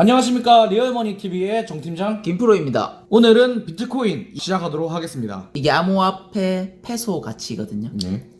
안녕하십니까, 리얼머니TV의 정팀장 김프로입니다. 오늘은 비트코인 시작하도록 하겠습니다. 이게 암호화폐 페소 가치거든요.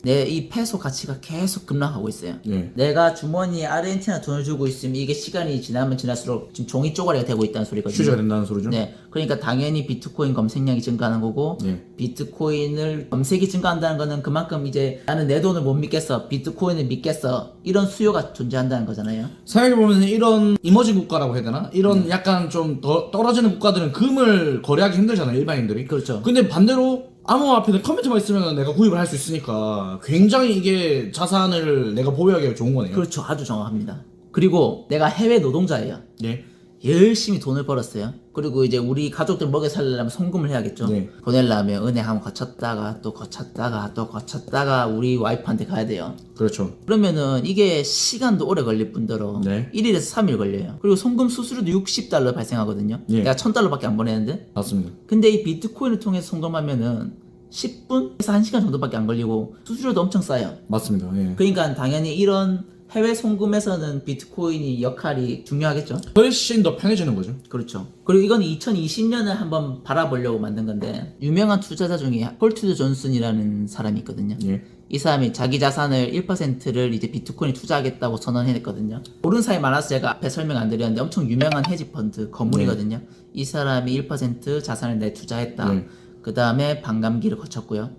네. 이 페소 가치가 계속 급락하고 있어요. 네. 내가 주머니에 아르헨티나 돈을 주고 있으면 이게 시간이 지나면 지날수록 지금 종이 쪼가리가 되고 있다는 소리거든요. 휴지가 된다는 소리죠? 네. 그러니까 당연히 비트코인 검색량이 증가하는 거고, 네. 비트코인을 검색이 증가한다는 거는 그만큼 이제 나는 내 돈을 못 믿겠어, 비트코인을 믿겠어, 이런 수요가 존재한다는 거잖아요. 생각해보면 이런 이머징 국가라고 해야 되나? 이런 약간 좀 떨어지는 국가들은 금을 거래하기 힘들잖아요, 일반인들이. 그렇죠. 근데 반대로 암호화폐는 컴퓨터만 있으면 내가 구입을 할 수 있으니까 굉장히 이게 자산을 내가 보유하기가 좋은 거네요. 그렇죠. 아주 정확합니다. 그리고 내가 해외 노동자예요. 네. 열심히 돈을 벌었어요. 그리고 이제 우리 가족들 먹여 살려면 송금을 해야겠죠. 네. 보내려면 은행 한번 거쳤다가 또 거쳤다가 또 거쳤다가 우리 와이프한테 가야 돼요. 그렇죠. 그러면은 이게 시간도 오래 걸릴 뿐더러 네. 1일에서 3일 걸려요. 그리고 송금 수수료도 $60 발생하거든요. 예. 내가 $1,000밖에 안 보내는데. 맞습니다. 근데 이 비트코인을 통해서 송금하면은 10분에서 1시간 정도밖에 안 걸리고 수수료도 엄청 싸요. 맞습니다. 예. 그러니까 당연히 이런 해외 송금에서는 비트코인이 역할이 중요하겠죠. 훨씬 더 편해지는 거죠. 그렇죠. 그리고 이건 2020년을 한번 바라보려고 만든 건데, 유명한 투자자 중에 폴트드 존슨이라는 사람이 있거든요. 예. 이 사람이 자기 자산을 1%를 이제 비트코인에 투자하겠다고 선언했거든요. 모르는 사람이 많아서 제가 앞에 설명 안 드렸는데 엄청 유명한 헤지펀드 건물이거든요. 이 사람이 1% 자산을 내 투자했다. 네. 그 다음에 반감기를 거쳤고요.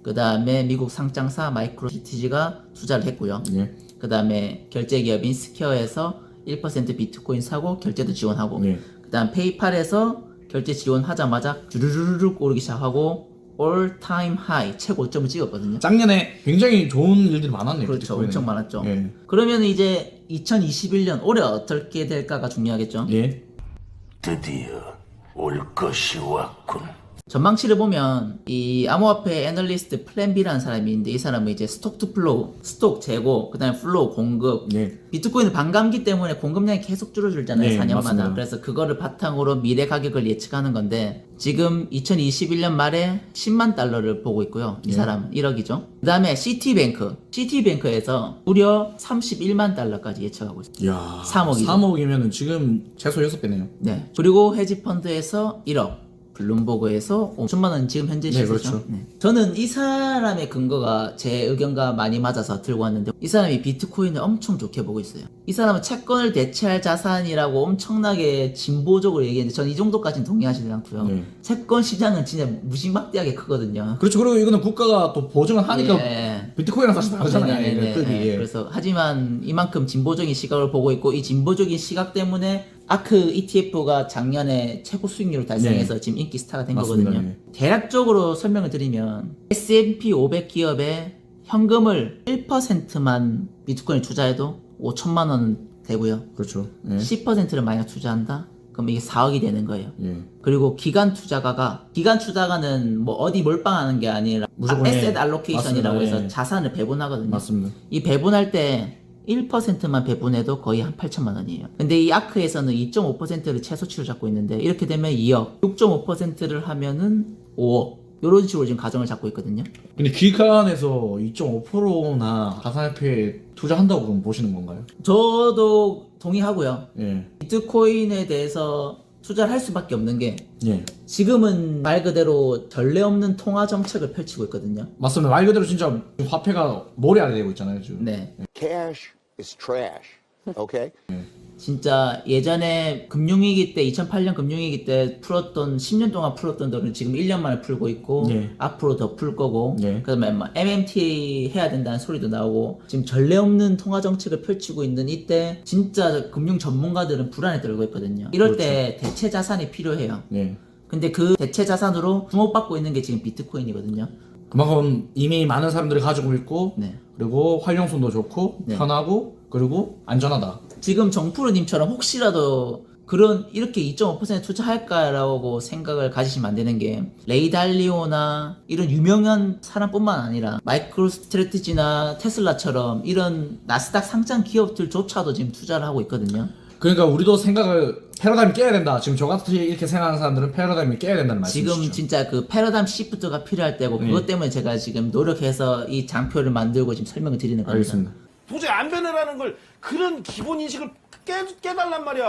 그 다음에 미국 상장사 마이크로시티지가 투자를 했고요. 예. 그 다음에 결제기업인 스퀘어에서 1% 비트코인 사고 결제도 지원하고, 네. 그 다음 페이팔에서 결제 지원하자마자 주르르륵 오르기 시작하고 all time high 최고점을 찍었거든요. 작년에 굉장히 좋은 일들이 많았네요. 그렇죠. 비트코인은. 엄청 많았죠. 예. 그러면 이제 2021년 올해 어떻게 될까가 중요하겠죠. 예. 드디어 올 것이 왔군. 전망치를 보면 이 암호화폐 애널리스트 플랜 B라는 사람이 있는데, 이 사람은 이제 스톡 투 플로우, 스톡 재고, 그 다음에 플로우 공급. 예. 비트코인은 반감기 때문에 공급량이 계속 줄어들잖아요. 네, 4년마다. 맞습니다. 그래서 그거를 바탕으로 미래 가격을 예측하는 건데, 지금 2021년 말에 $100,000,000를 보고 있고요. 이 사람은 1억이죠. 그 다음에 시티뱅크에서 무려 $310,000,000까지 예측하고 있어요. 이야. 3억이죠. 3억이면은 지금 최소 6배네요. 네. 그리고 헤지펀드에서 1억. 블룸버그에서 5천만원 지금 현재 네, 시세죠. 그렇죠. 네. 저는 이 사람의 근거가 제 의견과 많이 맞아서 들고 왔는데, 이 사람이 비트코인을 엄청 좋게 보고 있어요. 이 사람은 채권을 대체할 자산이라고 엄청나게 진보적으로 얘기했는데, 저는 이 정도까지는 동의하지는 않고요. 네. 채권 시장은 진짜 무지막지하게 크거든요. 그렇죠. 그리고 이거는 국가가 또 보증을 하니까 예. 비트코인이랑 사실 다르잖아요. 네네네. 이게 급이. 예. 그래서 하지만 이만큼 진보적인 시각을 보고 있고, 이 진보적인 시각 때문에 아크 ETF가 작년에 최고 수익률을 달성해서 지금 인기 스타가 된 맞습니다. 거거든요. 네. 대략적으로 설명을 드리면 S&P 500 기업에 현금을 1%만 비트코인에 투자해도 5천만 원 되고요. 그렇죠. 예. 10%를 만약 투자한다? 그럼 이게 4억이 되는 거예요. 예. 그리고 기간 투자가는 뭐 어디 몰빵하는 게 아니라 무조건 에셋 예. 알로케이션이라고 맞습니다. 해서 예. 자산을 배분하거든요. 맞습니다. 이 배분할 때 1%만 배분해도 거의 한 8천만 원이에요. 근데 이 아크에서는 2.5%를 최소치로 잡고 있는데, 이렇게 되면 2억, 6.5%를 하면은 5억. 이런 식으로 지금 가정을 잡고 있거든요. 근데 기관에서 2.5%나 가상화폐에 투자한다고 그럼 보시는 건가요? 저도 동의하고요. 예. 비트코인에 대해서 투자를 할 수밖에 없는 게, 예. 지금은 말 그대로 전례 없는 통화 정책을 펼치고 있거든요. 맞습니다. 말 그대로 진짜 화폐가 모래 아래 되고 있잖아요, 지금. 네. Cash is trash. Okay? 진짜 예전에 금융위기 때, 2008년 금융위기 때 풀었던, 10년 동안 풀었던 돈을 지금 1년 만에 풀고 있고, 네. 앞으로 더 풀 거고, 네. 그다음에 뭐 MMTA 해야 된다는 소리도 나오고, 지금 전례 없는 통화 정책을 펼치고 있는 이때 진짜 금융 전문가들은 불안에 떨고 있거든요. 이럴 때 대체 자산이 필요해요. 예. 근데 그 대체 자산으로 주목받고 있는 게 지금 비트코인이거든요. 그만큼 이미 많은 사람들이 가지고 있고, 네. 그리고 활용성도 좋고, 네. 편하고, 그리고 안전하다. 지금 정프로님처럼 혹시라도 이렇게 2.5% 투자할까라고 생각을 가지시면 안 되는 게, 레이 달리오나 이런 유명한 사람뿐만 아니라 마이크로 스트래티지나 테슬라처럼 이런 나스닥 상장 기업들조차도 지금 투자를 하고 있거든요. 그러니까 우리도 패러다임이 깨야 된다. 지금 저같이 이렇게 생각하는 사람들은 패러다임이 깨야 된다는 말씀이시죠. 지금 진짜 그 패러다임 시프트가 필요할 때고, 그것 때문에 제가 지금 노력해서 이 장표를 만들고 지금 설명을 드리는 겁니다. 알겠습니다. 도저히 안 변해라는 걸, 그런 기본 인식을 깨달란 말이야.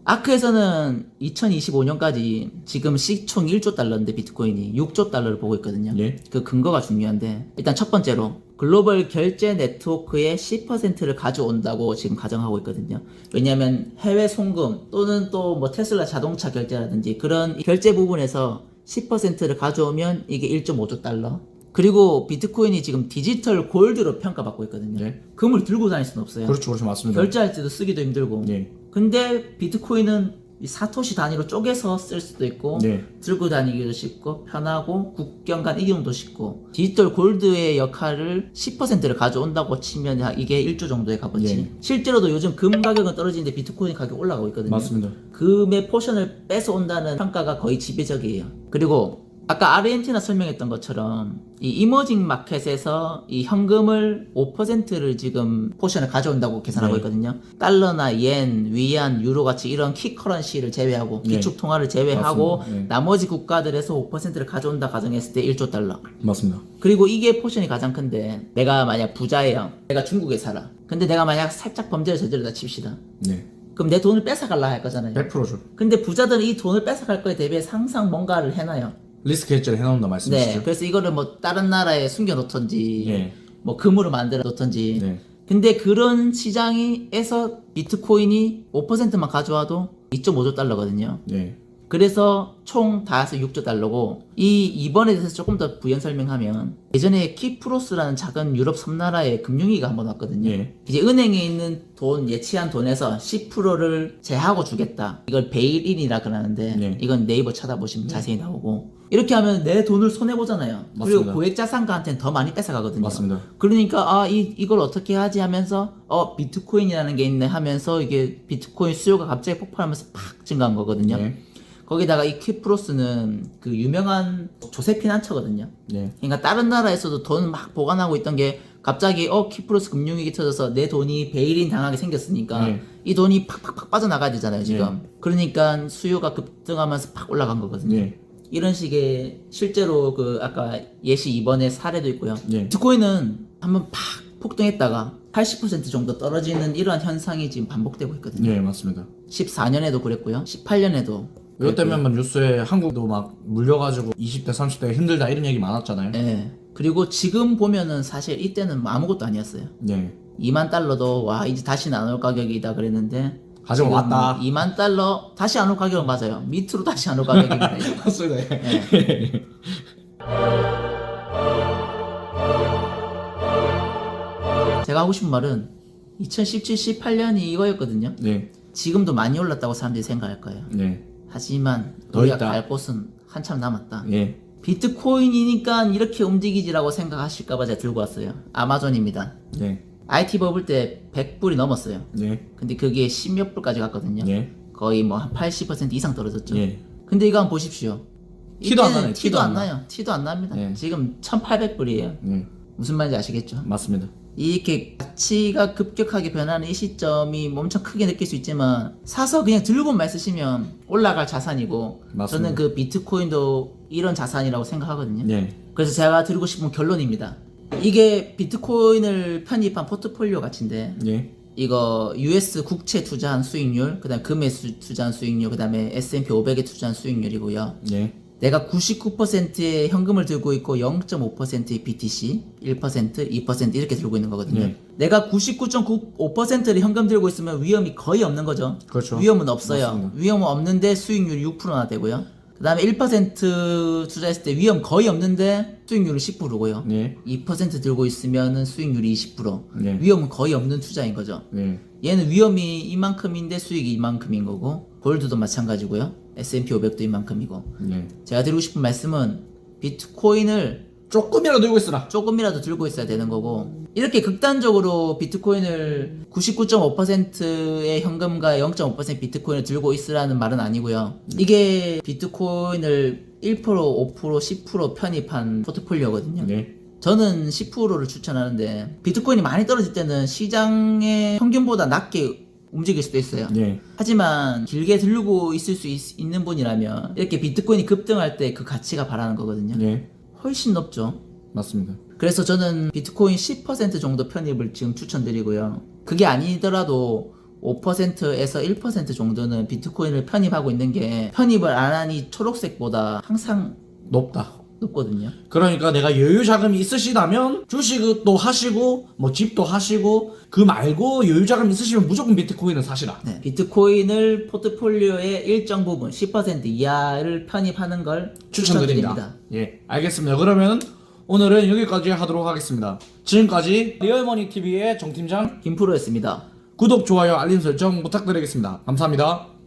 아크에서는 2025년까지 지금 시총 1조 달러인데 비트코인이 6조 달러를 보고 있거든요. 예. 그 근거가 중요한데 일단 첫 번째로 글로벌 결제 네트워크의 10%를 가져온다고 지금 가정하고 있거든요. 왜냐하면 해외 송금 또는 또 뭐 테슬라 자동차 결제라든지 그런 결제 부분에서 10%를 가져오면 이게 1.5조 달러. 그리고 비트코인이 지금 디지털 골드로 평가받고 있거든요. 예. 금을 들고 다닐 수는 없어요. 그렇죠, 맞습니다. 결제할 때도 쓰기도 힘들고. 예. 근데 비트코인은 이 사토시 단위로 쪼개서 쓸 수도 있고 네. 들고 다니기도 쉽고 편하고 국경 간 이동도 쉽고 디지털 골드의 역할을 10%를 가져온다고 치면 이게 1조 정도의 값어치. 네. 실제로도 요즘 금 가격은 떨어지는데 비트코인 가격 올라가고 있거든요. 맞습니다. 금의 포션을 뺏어온다는 평가가 거의 지배적이에요. 그리고 아까 아르헨티나 설명했던 것처럼 이 이머징 마켓에서 이 현금을 5%를 지금 포션을 가져온다고 계산하고 네. 있거든요. 달러나 옌, 위안, 유로 같이 이런 키 커런시를 제외하고 네. 기축 통화를 제외하고 맞습니다. 네. 나머지 국가들에서 5%를 가져온다 가정했을 때 1조 달러. 맞습니다. 그리고 이게 포션이 가장 큰데 내가 만약 부자예요. 내가 중국에 살아. 근데 내가 만약 살짝 범죄를 저지르다 칩시다. 네. 그럼 내 돈을 뺏어갈라 할 거잖아요. 100%죠. 근데 부자들은 이 돈을 뺏어갈 거에 대비해 항상 뭔가를 해놔요. 리스크 해지를 해놓는다 말씀이시죠? 네, 그래서 이거를 뭐 다른 나라에 숨겨놓던지, 네. 뭐 금으로 만들어 놓던지. 네. 근데 그런 시장에서 비트코인이 5%만 가져와도 2.5조 달러거든요. 네. 그래서 총 다 해서 6조 달러고 이 이번에 대해서 조금 더 부연 설명하면 예전에 키프로스라는 작은 유럽 섬나라의 금융위기가 한번 왔거든요. 예. 이제 은행에 있는 돈 예치한 돈에서 10%를 제하고 주겠다. 이걸 베일인이라 그러는데 네. 이건 네이버 찾아보시면 자세히 나오고 이렇게 하면 내 돈을 손해 보잖아요. 그리고 맞습니다. 고액 자산가한테는 더 많이 뺏어가거든요. 맞습니다. 그러니까 이걸 어떻게 하지 하면서 비트코인이라는 게 있네 하면서 이게 비트코인 수요가 갑자기 폭발하면서 팍 증가한 거거든요. 네. 거기다가 이 키프로스는 그 유명한 조세핀 한처거든요. 네. 그러니까 다른 나라에서도 돈 막 보관하고 있던 게 갑자기 키프로스 금융위기 터져서 내 돈이 베일인 당하게 생겼으니까 네. 이 돈이 팍팍팍 빠져나가야 되잖아요 지금. 네. 그러니까 수요가 급등하면서 팍 올라간 거거든요. 네. 이런 식의 실제로 그 아까 예시 2번의 사례도 있고요. 네. 비트코인은 한번 팍 폭등했다가 80% 정도 떨어지는 이러한 현상이 지금 반복되고 있거든요. 네, 맞습니다. 14년에도 그랬고요. 18년에도 이것 때문에 뉴스에 한국도 막 물려가지고 20대, 30대가 힘들다 이런 얘기 많았잖아요. 예. 그리고 지금 보면은 사실 이때는 뭐 아무것도 아니었어요. 네. 2만 달러도 와 이제 다시는 안 올 가격이다 그랬는데 가지고 지금 왔다. 2만 달러 다시 안 올 가격은 맞아요. 밑으로 다시 안 올 가격입니다. 이거. 맞습니다. 제가 하고 싶은 말은 2017, 18년이 이거였거든요. 네. 지금도 많이 올랐다고 사람들이 생각할 거예요. 네. 하지만 더 우리가 있다. 갈 곳은 한참 남았다. 예. 비트코인이니까 이렇게 움직이지라고 생각하실까봐 제가 들고 왔어요. 아마존입니다. 네. IT 버블 때 100불이 넘었어요. 네. 근데 그게 10몇 불까지 갔거든요. 네. 거의 뭐 한 80% 이상 떨어졌죠. 예. 근데 이거 한번 보십시오. 티도 안 이때는 나네, 티도 안 나요. 티도 안 납니다. 네. 지금 1800불이에요. 네. 무슨 말인지 아시겠죠? 맞습니다. 이렇게 가치가 급격하게 변하는 이 시점이 엄청 크게 느낄 수 있지만 사서 그냥 들고만 쓰시면 올라갈 자산이고 맞습니다. 저는 그 비트코인도 이런 자산이라고 생각하거든요. 네. 그래서 제가 드리고 싶은 결론입니다. 이게 비트코인을 편입한 포트폴리오 가치인데 예. 이거 US 국채 투자한 수익률, 그다음 금에 투자한 수익률, 그다음에 S&P 500에 투자한 수익률이고요. 네. 내가 99%의 현금을 들고 있고 0.5%의 BTC, 1%, 2% 이렇게 들고 있는 거거든요. 네. 내가 99.95%를 현금 들고 있으면 위험이 거의 없는 거죠. 그렇죠. 위험은 없어요. 맞습니다. 위험은 없는데 수익률이 6%나 되고요. 그 다음에 1% 투자했을 때 위험 거의 없는데 수익률이 10%고요. 네. 2% 들고 있으면 수익률이 20%. 네. 위험은 거의 없는 투자인 거죠. 네. 얘는 위험이 이만큼인데 수익이 이만큼인 거고 골드도 마찬가지고요. S&P 500도 이만큼이고. 네. 제가 드리고 싶은 말씀은 비트코인을 조금이라도 들고 있으라. 조금이라도 들고 있어야 되는 거고 이렇게 극단적으로 비트코인을 99.5%의 현금과 0.5% 비트코인을 들고 있으라는 말은 아니고요. 이게 비트코인을 1%, 5%, 10% 편입한 포트폴리오거든요. 네. 저는 10%를 추천하는데 비트코인이 많이 떨어질 때는 시장의 평균보다 낮게 움직일 수도 있어요. 네. 하지만 길게 들고 있을 수 있는 분이라면 이렇게 비트코인이 급등할 때 그 가치가 바라는 거거든요. 네. 훨씬 높죠. 맞습니다. 그래서 저는 비트코인 10% 정도 편입을 지금 추천드리고요. 그게 아니더라도 5%에서 1% 정도는 비트코인을 편입하고 있는 게 편입을 안 하니 초록색보다 항상 높다. 높거든요. 그러니까 내가 여유 자금이 있으시다면 주식도 하시고 뭐 집도 하시고 그 말고 여유 자금 있으시면 무조건 비트코인을 사시라. 네, 비트코인을 포트폴리오의 일정 부분 10% 이하를 편입하는 걸 추천드립니다. 예, 알겠습니다. 그러면 오늘은 여기까지 하도록 하겠습니다. 지금까지 리얼머니TV의 정팀장 김프로였습니다. 구독, 좋아요, 알림 설정 부탁드리겠습니다. 감사합니다.